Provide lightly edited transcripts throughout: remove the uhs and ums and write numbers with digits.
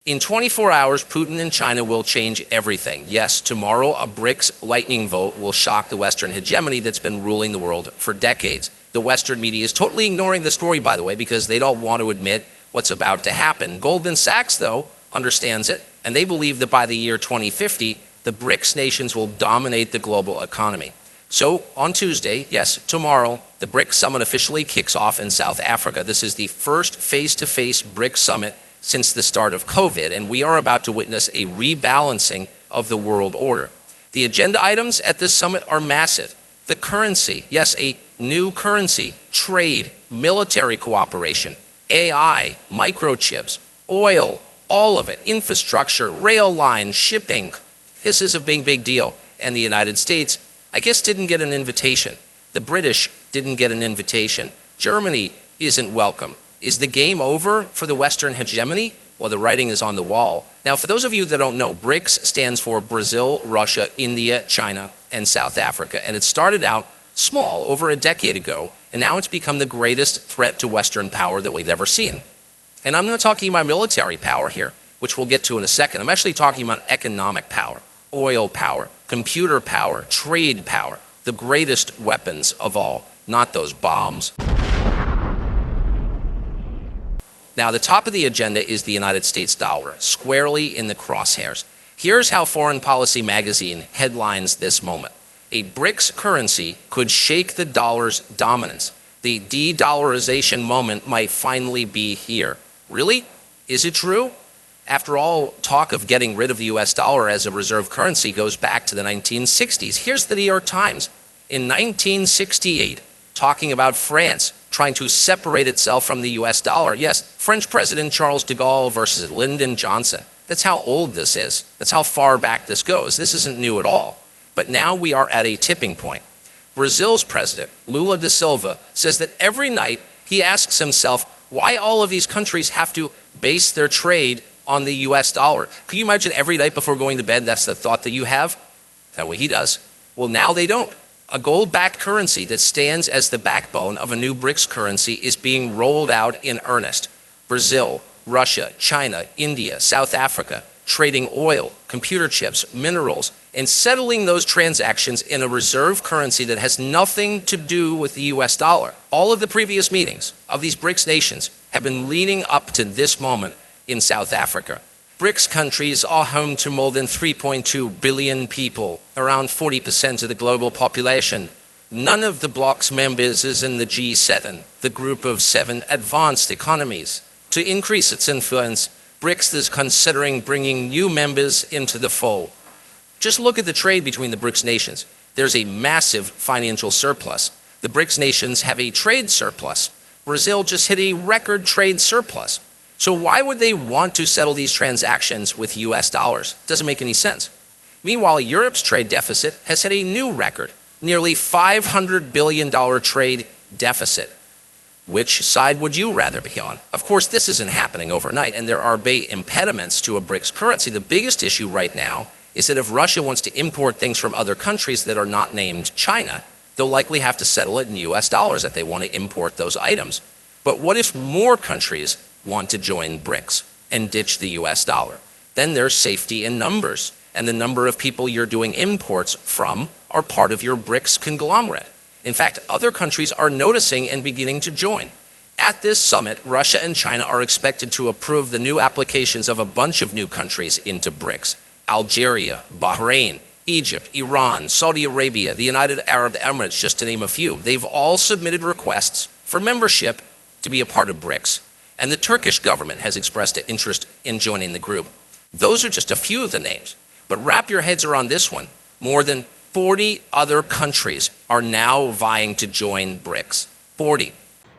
In 24 hours, Putin and China will change everything. Yes, tomorrow a BRICS lightning vote will shock the Western hegemony that's been ruling the world for decades. The Western media is totally ignoring the story, by the way, because they don't want to admit what's about to happen. Goldman Sachs, though, understands it, and they believe that by the year 2050, the BRICS nations will dominate the global economy. So on Tuesday, yes, tomorrow, the BRICS summit officially kicks off in South Africa. This is the first face-to-face BRICS summit since the start of COVID, and we are about to witness a rebalancing of the world order. The agenda items at this summit are massive. The currency, yes, a new currency, trade, military cooperation, AI, microchips, oil, all of it, infrastructure, rail lines, shipping. This is a big deal. And the United States, I guess, didn't get an invitation. The British didn't get an invitation. Germany isn't welcome. Is the game over for the Western hegemony? Well, the writing is on the wall. Now, for those of you that don't know, BRICS stands for Brazil, Russia, India, China, and South Africa. And it started out small over a decade ago, and now it's become the greatest threat to Western power that we've ever seen. And I'm not talking about military power here, which we'll get to in a second. I'm actually talking about economic power, oil power, computer power, trade power, the greatest weapons of all, not those bombs. Now, the top of the agenda is the United States dollar, squarely in the crosshairs. Here's how Foreign Policy magazine headlines this moment. A BRICS currency could shake the dollar's dominance. The de-dollarization moment might finally be here. Really? Is it true? After all, talk of getting rid of the US dollar as a reserve currency goes back to the 1960s. Here's the New York Times. In 1968, talking about France trying to separate itself from the US dollar. Yes, French President Charles de Gaulle versus Lyndon Johnson. That's how old this is. That's how far back this goes. This isn't new at all. But now we are at a tipping point. Brazil's president, Lula da Silva, says that every night he asks himself why all of these countries have to base their trade on the US dollar. Can you imagine every night before going to bed, that's the thought that you have? That's what he does. Well, now they don't. A gold-backed currency that stands as the backbone of a new BRICS currency is being rolled out in earnest. Brazil, Russia, China, India, South Africa, trading oil, computer chips, minerals, and settling those transactions in a reserve currency that has nothing to do with the US dollar. All of the previous meetings of these BRICS nations have been leading up to this moment in South Africa. BRICS countries are home to more than 3.2 billion people, around 40% of the global population. None of the bloc's members is in the G7, the group of 7 advanced economies. To increase its influence, BRICS is considering bringing new members into the fold. Just look at the trade between the BRICS nations. There's a massive financial surplus. The BRICS nations have a trade surplus. Brazil just hit a record trade surplus. So why would they want to settle these transactions with US dollars? Doesn't make any sense. Meanwhile, Europe's trade deficit has hit a new record, nearly $500 billion trade deficit. Which side would you rather be on? Of course, this isn't happening overnight, and there are big impediments to a BRICS currency. The biggest issue right now is that if Russia wants to import things from other countries that are not named China, they'll likely have to settle it in US dollars if they want to import those items. But what if more countries want to join BRICS and ditch the US dollar? Then there's safety in numbers, and the number of people you're doing imports from are part of your BRICS conglomerate. In fact, other countries are noticing and beginning to join. At this summit, Russia and China are expected to approve the new applications of a bunch of new countries into BRICS. Algeria, Bahrain, Egypt, Iran, Saudi Arabia, the United Arab Emirates, just to name a few. They've all submitted requests for membership to be a part of BRICS. And the Turkish government has expressed an interest in joining the group. Those are just a few of the names. But wrap your heads around this one. More than 40 other countries are now vying to join BRICS. 40.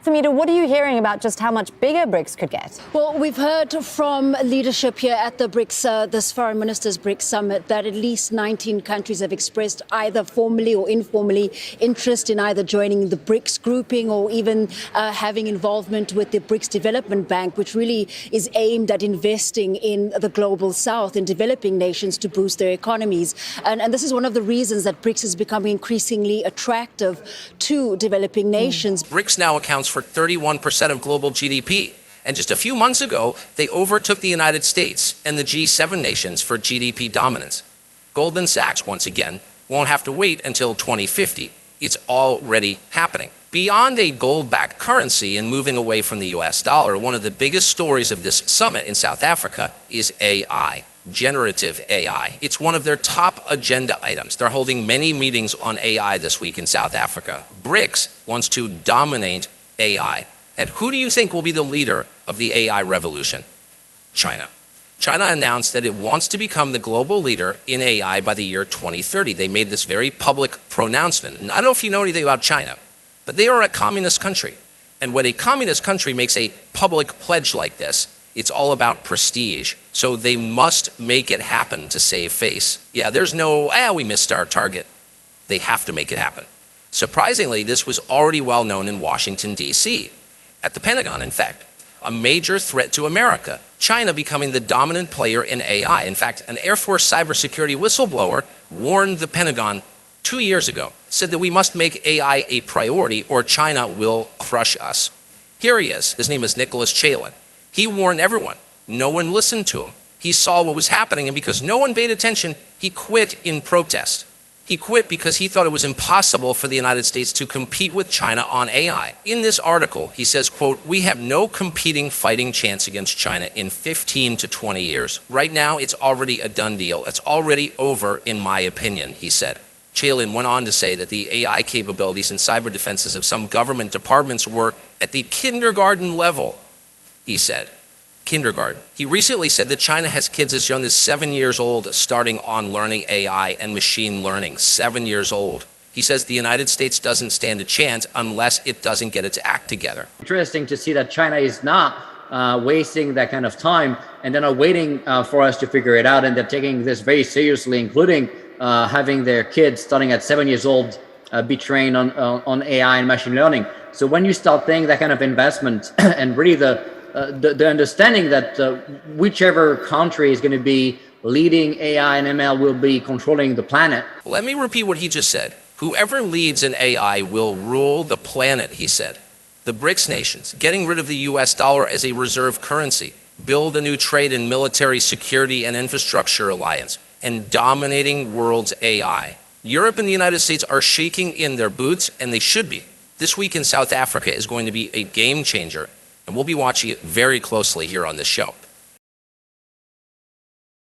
Samita, what are you hearing about just how much bigger BRICS could get? Well, we've heard from leadership here at the BRICS, this Foreign Ministers BRICS Summit, that at least 19 countries have expressed either formally or informally interest in either joining the BRICS grouping or even having involvement with the BRICS Development Bank, which really is aimed at investing in the global south, in developing nations to boost their economies. And this is one of the reasons that BRICS is becoming increasingly attractive to developing nations. BRICS now accounts for 31% of global GDP. And just a few months ago, they overtook the United States and the G7 nations for GDP dominance. Goldman Sachs, once again, won't have to wait until 2050. It's already happening. Beyond a gold-backed currency and moving away from the US dollar, one of the biggest stories of this summit in South Africa is AI, generative AI. It's one of their top agenda items. They're holding many meetings on AI this week in South Africa. BRICS wants to dominate AI. And who do you think will be the leader of the AI revolution? China. China announced that it wants to become the global leader in AI by the year 2030. They made this very public pronouncement. And I don't know if you know anything about China, but they are a communist country. And when a communist country makes a public pledge like this, it's all about prestige. So they must make it happen to save face. Yeah, there's no, we missed our target. They have to make it happen. Surprisingly, this was already well known in Washington, D.C., at the Pentagon, in fact. A major threat to America, China becoming the dominant player in AI. In fact, an Air Force cybersecurity whistleblower warned the Pentagon 2 years ago, said that we must make AI a priority or China will crush us. Here he is. His name is Nicholas Chalin. He warned everyone. No one listened to him. He saw what was happening, and because no one paid attention, he quit in protest. He quit because he thought it was impossible for the United States to compete with China on AI. In this article, he says, quote, "We have no competing fighting chance against China in 15 to 20 years. Right now, it's already a done deal. It's already over, in my opinion," he said. Chalin went on to say that the AI capabilities and cyber defenses of some government departments were at the kindergarten level, he said. Kindergarten. He recently said that China has kids as young as 7 years old starting on learning AI and machine learning. 7 years old. He says the United States doesn't stand a chance unless it doesn't get its act together. Interesting to see that China is not wasting that kind of time and they're not waiting for us to figure it out, and they're taking this very seriously, including having their kids starting at 7 years old be trained on AI and machine learning. So when you start thinking that kind of investment and really the understanding that whichever country is going to be leading AI and ML will be controlling the planet. Let me repeat what he just said. Whoever leads in AI will rule the planet, he said. The BRICS nations, getting rid of the US dollar as a reserve currency, build a new trade and military security and infrastructure alliance, and dominating world's AI. Europe and the United States are shaking in their boots, and they should be. This week in South Africa is going to be a game changer, and we'll be watching it very closely here on this show.